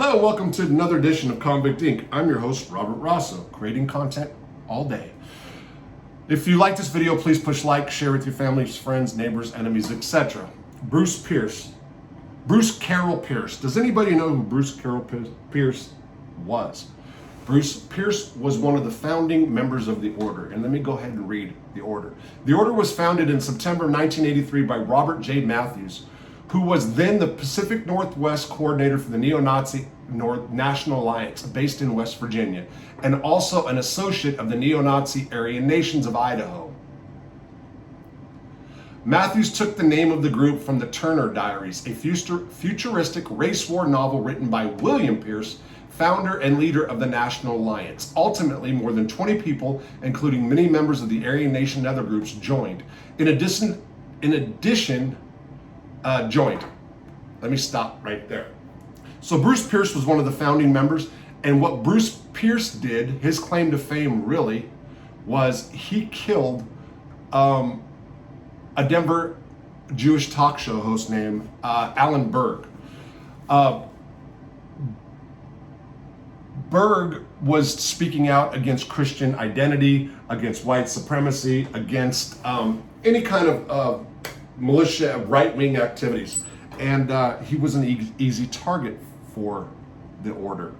Hello and welcome to another edition of Convict Inc. I'm your host, Robert Rosso, creating content all day. If you like this video, please push like, share with your families, friends, neighbors, enemies, etc. Bruce Carroll Pierce. Does anybody know who Bruce Carroll Pierce was? Bruce Pierce was one of the founding members of the order. And let me go ahead and read the order. The order was founded in September 1983 by Robert J. Matthews, who was then the Pacific Northwest coordinator for the Neo-Nazi National Alliance, based in West Virginia, and also an associate of the Neo-Nazi Aryan Nations of Idaho. Matthews took the name of the group from the Turner Diaries, a futuristic race war novel written by William Pierce, founder and leader of the National Alliance. Ultimately, more than 20 people, including many members of the Aryan Nation and other groups, joined. Joined. Let me stop right there. So Bruce Pierce was one of the founding members, and what Bruce Pierce did, his claim to fame really, was he killed a Denver Jewish talk show host named Alan Berg. Berg was speaking out against Christian identity, against white supremacy, against any kind of militia, right-wing activities. And he was an easy target for the order.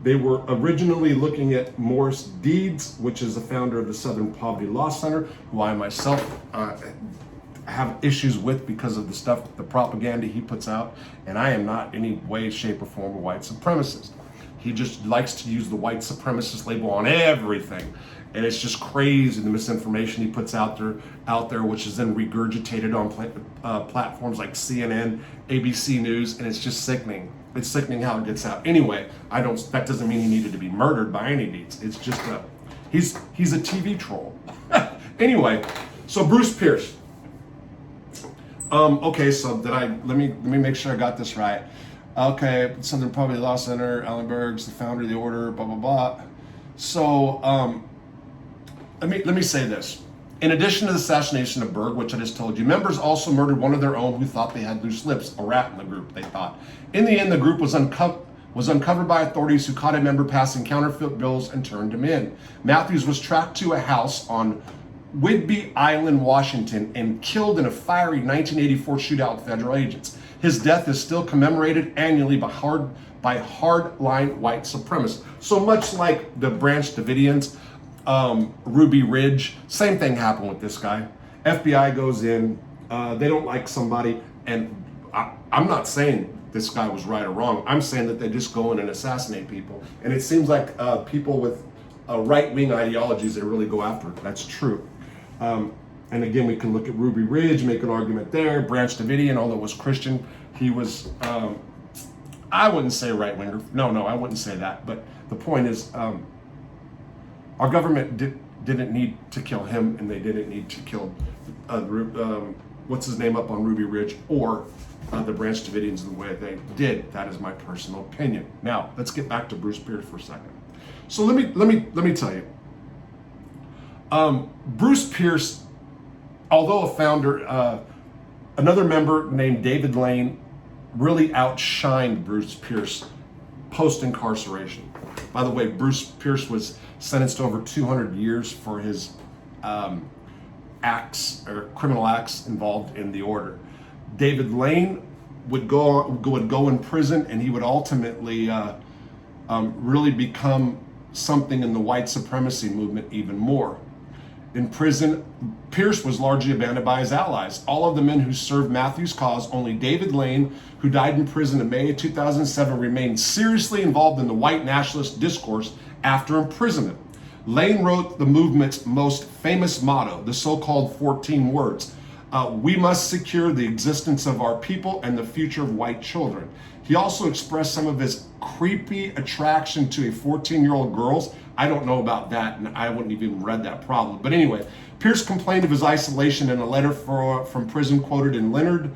They were originally looking at Morris Deeds, which is the founder of the Southern Poverty Law Center, who I myself have issues with because of the stuff, the propaganda he puts out. And I am not in any way, shape, or form a white supremacist. He just likes to use the white supremacist label on everything. And it's just crazy, the misinformation he puts out there, which is then regurgitated on platforms like CNN, ABC News, and it's just sickening. It's sickening how it gets out. Anyway, that doesn't mean he needed to be murdered by any means. It's just he's a TV troll. Anyway, so Bruce Pierce. Okay, so let me make sure I got this right. Okay, Southern Poverty Law Center, Alan Berg's the founder of the order, blah blah blah. So let me say this. In addition to the assassination of Berg, which I just told you, members also murdered one of their own who thought they had loose lips, a rat in the group, they thought. In the end, the group was uncovered by authorities who caught a member passing counterfeit bills and turned him in. Matthews was tracked to a house on Whidbey Island, Washington, and killed in a fiery 1984 shootout with federal agents. His death is still commemorated annually by hardline white supremacists. So much like the Branch Davidians, Ruby Ridge, same thing happened with this guy. FBI goes in, they don't like somebody, and I'm not saying this guy was right or wrong. I'm saying that they just go in and assassinate people. And it seems like people with right-wing ideologies, they really go after it. That's true. And again, we can look at Ruby Ridge, make an argument there. Branch Davidian, although was Christian, he was, I wouldn't say right-winger. No, I wouldn't say that. But the point is, our government didn't need to kill him, and they didn't need to kill what's his name up on Ruby Ridge or the Branch Davidians the way they did. That is my personal opinion. Now let's get back to Bruce Pierce for a second. So let me tell you, Bruce Pierce, although a founder, another member named David Lane really outshined Bruce Pierce post-incarceration. By the way, Bruce Pierce was sentenced to over 200 years for his acts or criminal acts involved in the order. David Lane would go in prison, and he would ultimately really become something in the white supremacy movement even more. In prison, Pierce was largely abandoned by his allies. All of the men who served Matthews' cause, only David Lane, who died in prison in May of 2007, remained seriously involved in the white nationalist discourse after imprisonment. Lane wrote the movement's most famous motto, the so-called 14 words. We must secure the existence of our people and the future of white children. He also expressed some of his creepy attraction to a 14-year-old girl. I don't know about that, and I wouldn't even read that probably. But anyway, Pierce complained of his isolation in a letter from prison quoted in Leonard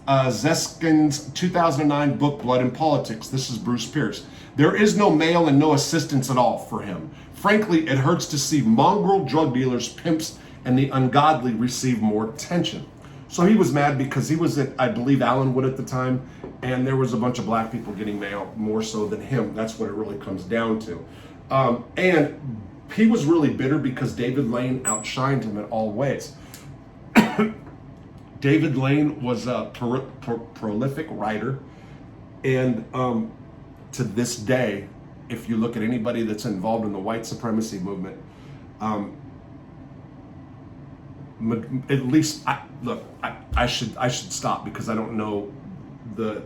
Zeskin's 2009 book, Blood and Politics. This is Bruce Pierce. There is no mail and no assistance at all for him. Frankly, it hurts to see mongrel drug dealers, pimps, and the ungodly receive more attention. So he was mad because he was at, I believe, Allenwood at the time, and there was a bunch of black people getting mail more so than him. That's what it really comes down to. And he was really bitter because David Lane outshined him in all ways. David Lane was a prolific writer, and to this day, if you look at anybody that's involved in the white supremacy movement, at least I should stop because I don't know the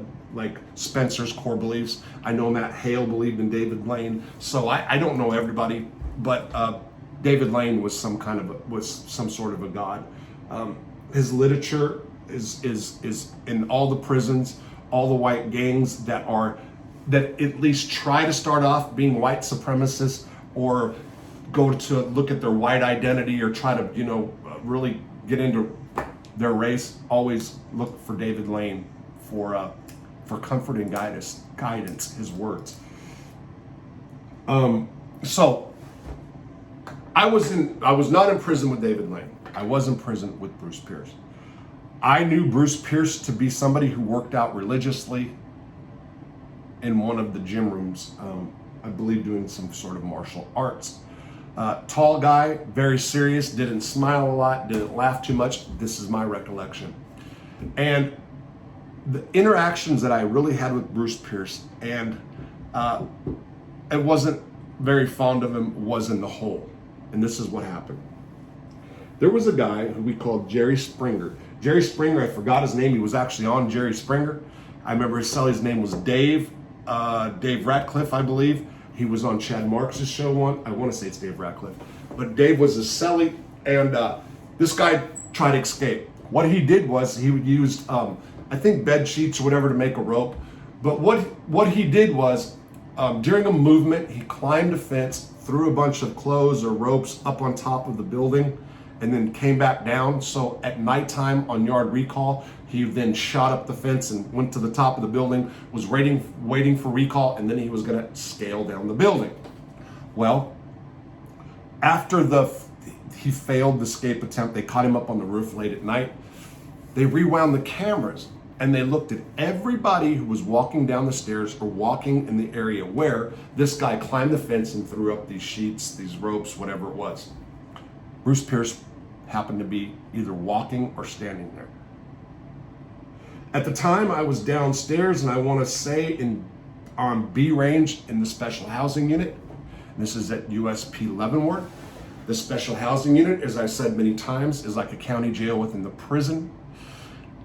Spencer's core beliefs. I know Matt Hale believed in David Lane, so I don't know everybody, but David Lane was some sort of a god. His literature is in all the prisons, all the white gangs that at least try to start off being white supremacists or go to look at their white identity or try to really get into their race. Always look for David Lane for comfort and guidance, his words. So I was not in prison with David Lane. I was in prison with Bruce Pierce. I knew Bruce Pierce to be somebody who worked out religiously in one of the gym rooms, I believe doing some sort of martial arts. Tall guy, very serious, didn't smile a lot, didn't laugh too much. This is my recollection. And the interactions that I really had with Bruce Pierce, and I wasn't very fond of him, was in the hole. And this is what happened. There was a guy who we called Jerry Springer. Jerry Springer, I forgot his name. He was actually on Jerry Springer. I remember his celly's name was Dave Ratcliffe, I believe. He was on Chad Marks' show one. I want to say it's Dave Ratcliffe. But Dave was his celly, and this guy tried to escape. What he did was he used, I think, bed sheets or whatever to make a rope. But what he did was, during a movement, he climbed a fence, threw a bunch of clothes or ropes up on top of the building, and then came back down. So at nighttime on yard recall, he then shot up the fence and went to the top of the building, was waiting for recall, and then he was gonna scale down the building. Well, after he failed the escape attempt, they caught him up on the roof late at night. They rewound the cameras and they looked at everybody who was walking down the stairs or walking in the area where this guy climbed the fence and threw up these sheets, these ropes, whatever it was. Bruce Pierce happened to be either walking or standing there. At the time, I was downstairs, and I want to say on B range in the special housing unit. This is at USP Leavenworth. The special housing unit, as I said many times, is like a county jail within the prison.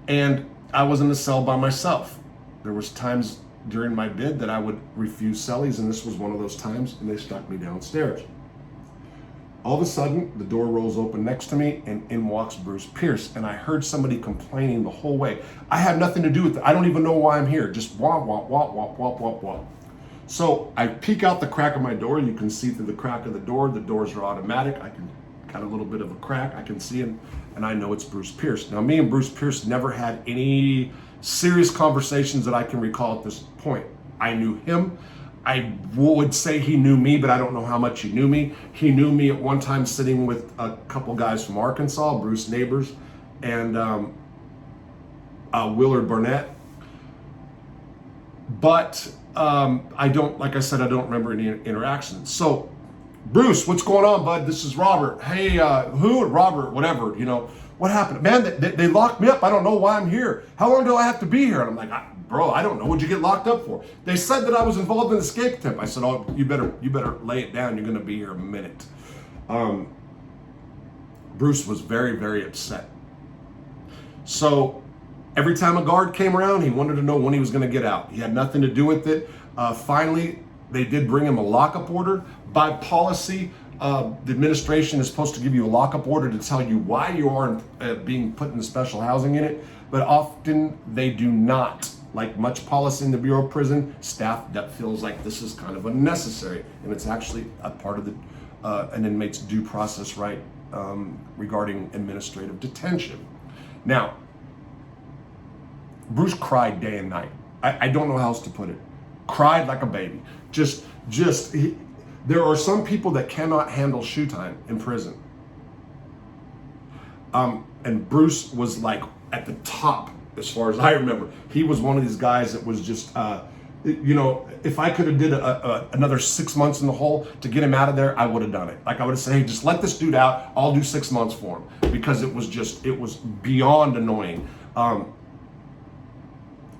And I was in the cell by myself. There was times during my bid that I would refuse cellies, and this was one of those times, and they stuck me downstairs. All of a sudden, the door rolls open next to me, and in walks Bruce Pierce. And I heard somebody complaining the whole way. I had nothing to do with it. I don't even know why I'm here. Just womp, womp, womp, womp, womp, womp, womp. So I peek out the crack of my door. You can see through the crack of the door. The doors are automatic. I can got a little bit of a crack. I can see him, and I know it's Bruce Pierce. Now, me and Bruce Pierce never had any serious conversations that I can recall at this point. I knew him. I would say he knew me, but I don't know how much he knew me. He knew me at one time sitting with a couple guys from Arkansas, Bruce Neighbors and Willard Barnett. But I don't, like I said, I don't remember any interactions. So, Bruce, what's going on, bud? This is Robert. Hey, who? Robert, whatever, what happened? Man, they locked me up. I don't know why I'm here. How long do I have to be here? And I'm like, bro, I don't know. What'd you get locked up for? They said that I was involved in an escape attempt. I said, oh, you better lay it down. You're going to be here a minute. Bruce was very, very upset. So every time a guard came around, he wanted to know when he was going to get out. He had nothing to do with it. Finally, they did bring him a lockup order. By policy, the administration is supposed to give you a lockup order to tell you why you are being put in the special housing unit, but often they do not. Like much policy in the Bureau of Prison, staff that feels like this is kind of unnecessary, and it's actually a part of an inmate's due process right regarding administrative detention. Now, Bruce cried day and night. I don't know how else to put it. Cried like a baby. There are some people that cannot handle shoe time in prison. And Bruce was like at the top, as far as I remember. He was one of these guys that was just, you know, if I could have did another 6 months in the hole to get him out of there, I would have done it. Like I would have said, hey, just let this dude out. I'll do 6 months for him, because it was beyond annoying.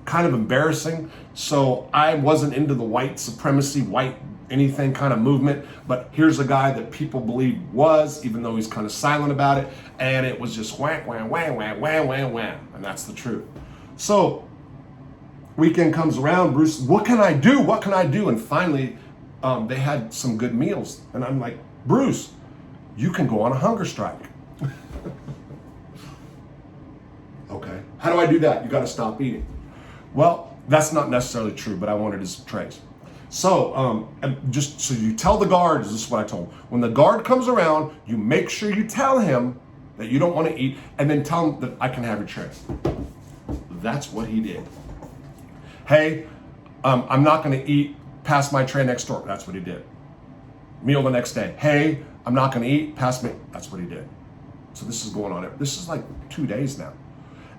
Kind of embarrassing. So I wasn't into the white supremacy, white anything kind of movement, but here's a guy that people believe was, even though he's kind of silent about it, and it was just wham, wham, wham, wham, wham, wham, wham, and that's the truth. So weekend comes around, Bruce, what can I do? What can I do? And finally, they had some good meals, and I'm like, Bruce, you can go on a hunger strike. Okay, how do I do that? You got to stop eating. Well, that's not necessarily true, but I wanted his trays. So, just so you tell the guards, this is what I told him. When the guard comes around, you make sure you tell him that you don't want to eat, and then tell him that I can have your tray. That's what he did. Hey, I'm not going to eat past my tray next door. That's what he did. Meal the next day. Hey, I'm not going to eat past me. That's what he did. So this is going on. This is like 2 days now.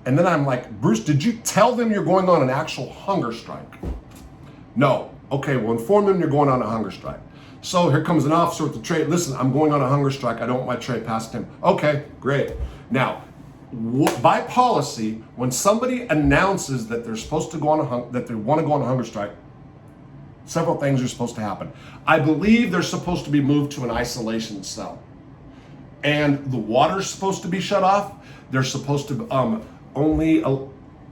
And then I'm like, Bruce, did you tell them you're going on an actual hunger strike? No. Okay, well, inform them you're going on a hunger strike. So here comes an officer with the tray. Listen, I'm going on a hunger strike. I don't want my tray past him. Okay, great. Now, by policy, when somebody announces that they're supposed to go on that they want to go on a hunger strike, several things are supposed to happen. I believe they're supposed to be moved to an isolation cell, and the water's supposed to be shut off. They're supposed to only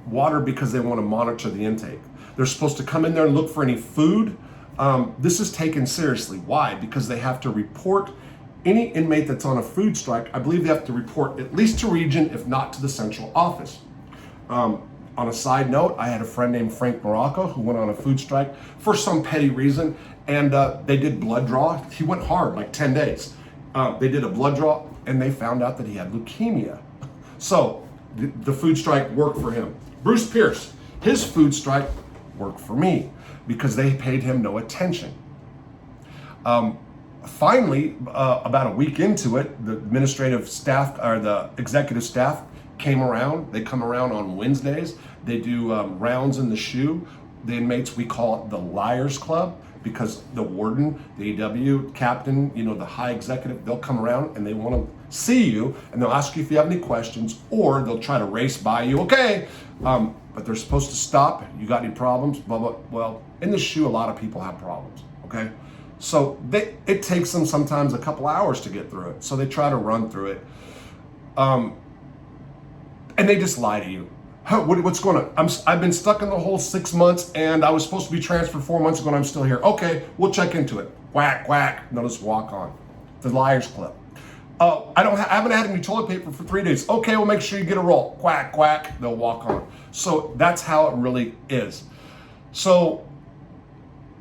water because they want to monitor the intake. They're supposed to come in there and look for any food. This is taken seriously. Why? Because they have to report any inmate that's on a food strike. I believe they have to report at least to region, if not to the central office. On a side note, I had a friend named Frank Morocco who went on a food strike for some petty reason, and they did blood draw. He went hard, like 10 days. They did a blood draw, and they found out that he had leukemia. So the food strike worked for him. Bruce Pierce, his food strike worked for me because they paid him no attention. Finally, about a week into it, the administrative staff or the executive staff came around. They come around on Wednesdays. They do rounds in the shoe. The inmates, we call it the Liars Club, because the warden, the EW captain, you know, the high executive, they'll come around and they want to see you, and they'll ask you if you have any questions, or they'll try to race by you. Okay, but they're supposed to stop. You got any problems? Blah, blah. Well, in the shoe, a lot of people have problems. Okay, so it takes them sometimes a couple hours to get through it. So they try to run through it, and they just lie to you. What's going on? I've been stuck in the hole 6 months, and I was supposed to be transferred 4 months ago, and I'm still here. Okay, we'll check into it. Quack, quack. And they'll just walk on. The Liars Club. Oh, I haven't had any toilet paper for 3 days. Okay, we'll make sure you get a roll. Quack, quack. They'll walk on. So that's how it really is. So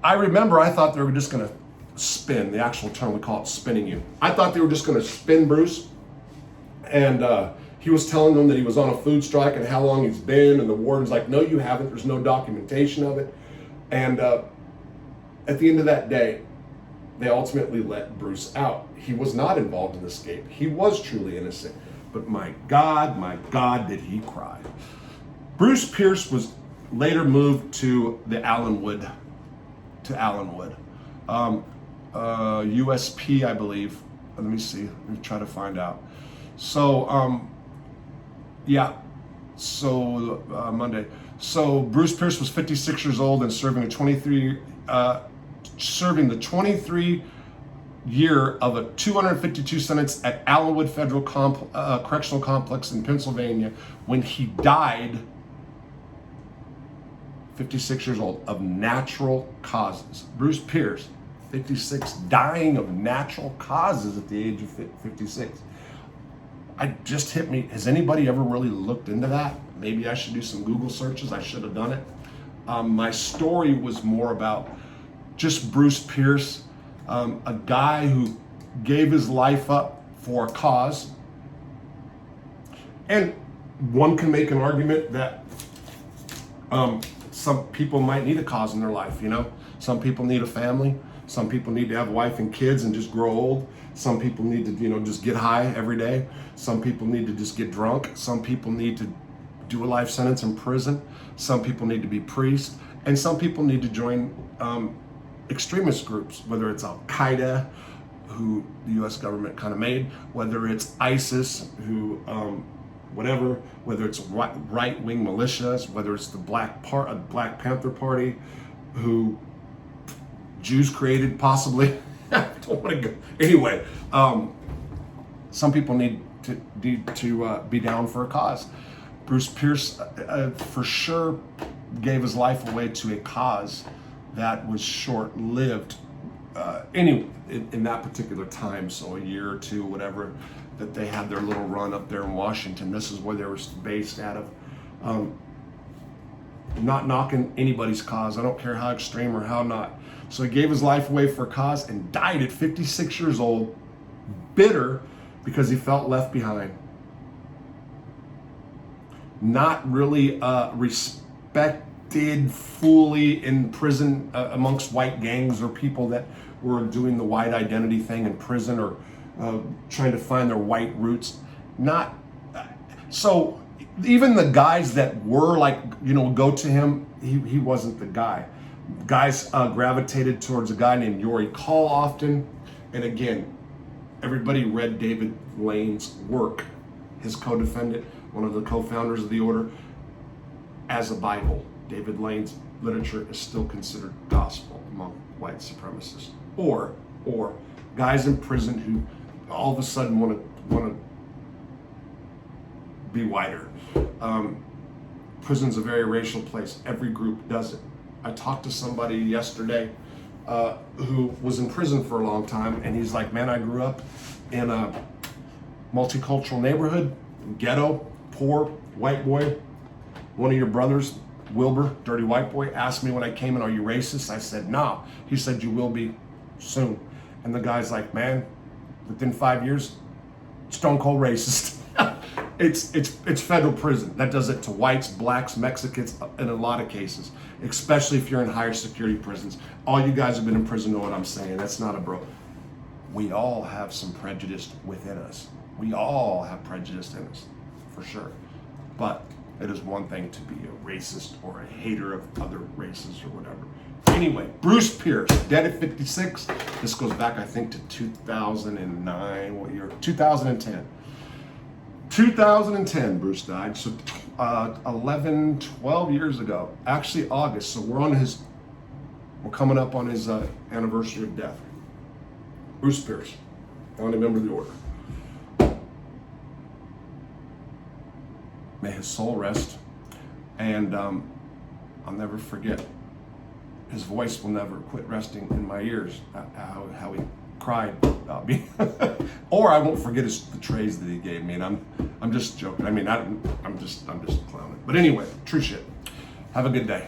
I remember I thought they were just going to spin. The actual term, we call it spinning you. I thought they were just going to spin Bruce, and he was telling them that he was on a food strike and how long he's been, and the warden's like, no, you haven't. There's no documentation of it. And at the end of that day, they ultimately let Bruce out. He was not involved in the escape. He was truly innocent. But my God, did he cry. Bruce Pierce was later moved to the Allenwood, USP, I believe. Let me see. Let me try to find out. So, Monday. So Bruce Pierce was 56 years old and serving the 23 year of a 252 sentence at Allenwood Federal Correctional Complex in Pennsylvania when he died, 56 years old, of natural causes. Bruce Pierce, 56, dying of natural causes at the age of 56. It just hit me. Has anybody ever really looked into that? Maybe I should do some Google searches. I should have done it. My story was more about just Bruce Pierce, a guy who gave his life up for a cause. And one can make an argument that some people might need a cause in their life, you know? Some people need a family. Some people need to have a wife and kids and just grow old. Some people need to, just get high every day. Some people need to just get drunk. Some people need to do a life sentence in prison. Some people need to be priests, and some people need to join extremist groups, whether it's Al-Qaeda, who the U.S. government kind of made, whether it's ISIS, who whatever, whether it's right-wing militias, whether it's the Black Panther Party, who Jews created, possibly. I don't want to go. Anyway, some people need to be down for a cause. Bruce Pierce, for sure, gave his life away to a cause that was short-lived. Anyway, in that particular time, so a year or two, whatever, that they had their little run up there in Washington. This is where they were based out of. Not knocking anybody's cause. I don't care how extreme or how not. So he gave his life away for a cause and died at 56 years old, bitter because he felt left behind. Not really respected fully in prison amongst white gangs or people that were doing the white identity thing in prison or trying to find their white roots. Not so. Even the guys that were go to him, he wasn't the guy. Guys gravitated towards a guy named Yori Call often. And again, everybody read David Lane's work, his co-defendant, one of the co-founders of the order, as a Bible. David Lane's literature is still considered gospel among white supremacists. Or guys in prison who all of a sudden want to be whiter. Prison's a very racial place. Every group does it. I talked to somebody yesterday who was in prison for a long time, and he's like, man, I grew up in a multicultural neighborhood, ghetto, poor, white boy. One of your brothers, Wilbur, dirty white boy, asked me when I came in, are you racist? I said, nah. He said, you will be soon. And the guy's like, man, within 5 years, stone cold racist. It's federal prison. That does it to whites, blacks, Mexicans, in a lot of cases, especially if you're in higher security prisons. All you guys have been in prison know what I'm saying. That's not a bro. We all have some prejudice within us. We all have prejudice in us, for sure. But it is one thing to be a racist or a hater of other races or whatever. Anyway, Bruce Pierce, dead at 56. This goes back, I think, to 2009. What year? 2010. 2010, Bruce died. So 12 years ago. Actually, August. So we're coming up on his anniversary of death. Bruce Pierce, founding member of the order. May his soul rest. And I'll never forget. His voice will never quit resting in my ears. How he cried about me. Or I won't forget the trays that he gave me. And I'm just joking. I mean, I'm just clowning. But anyway, true shit. Have a good day.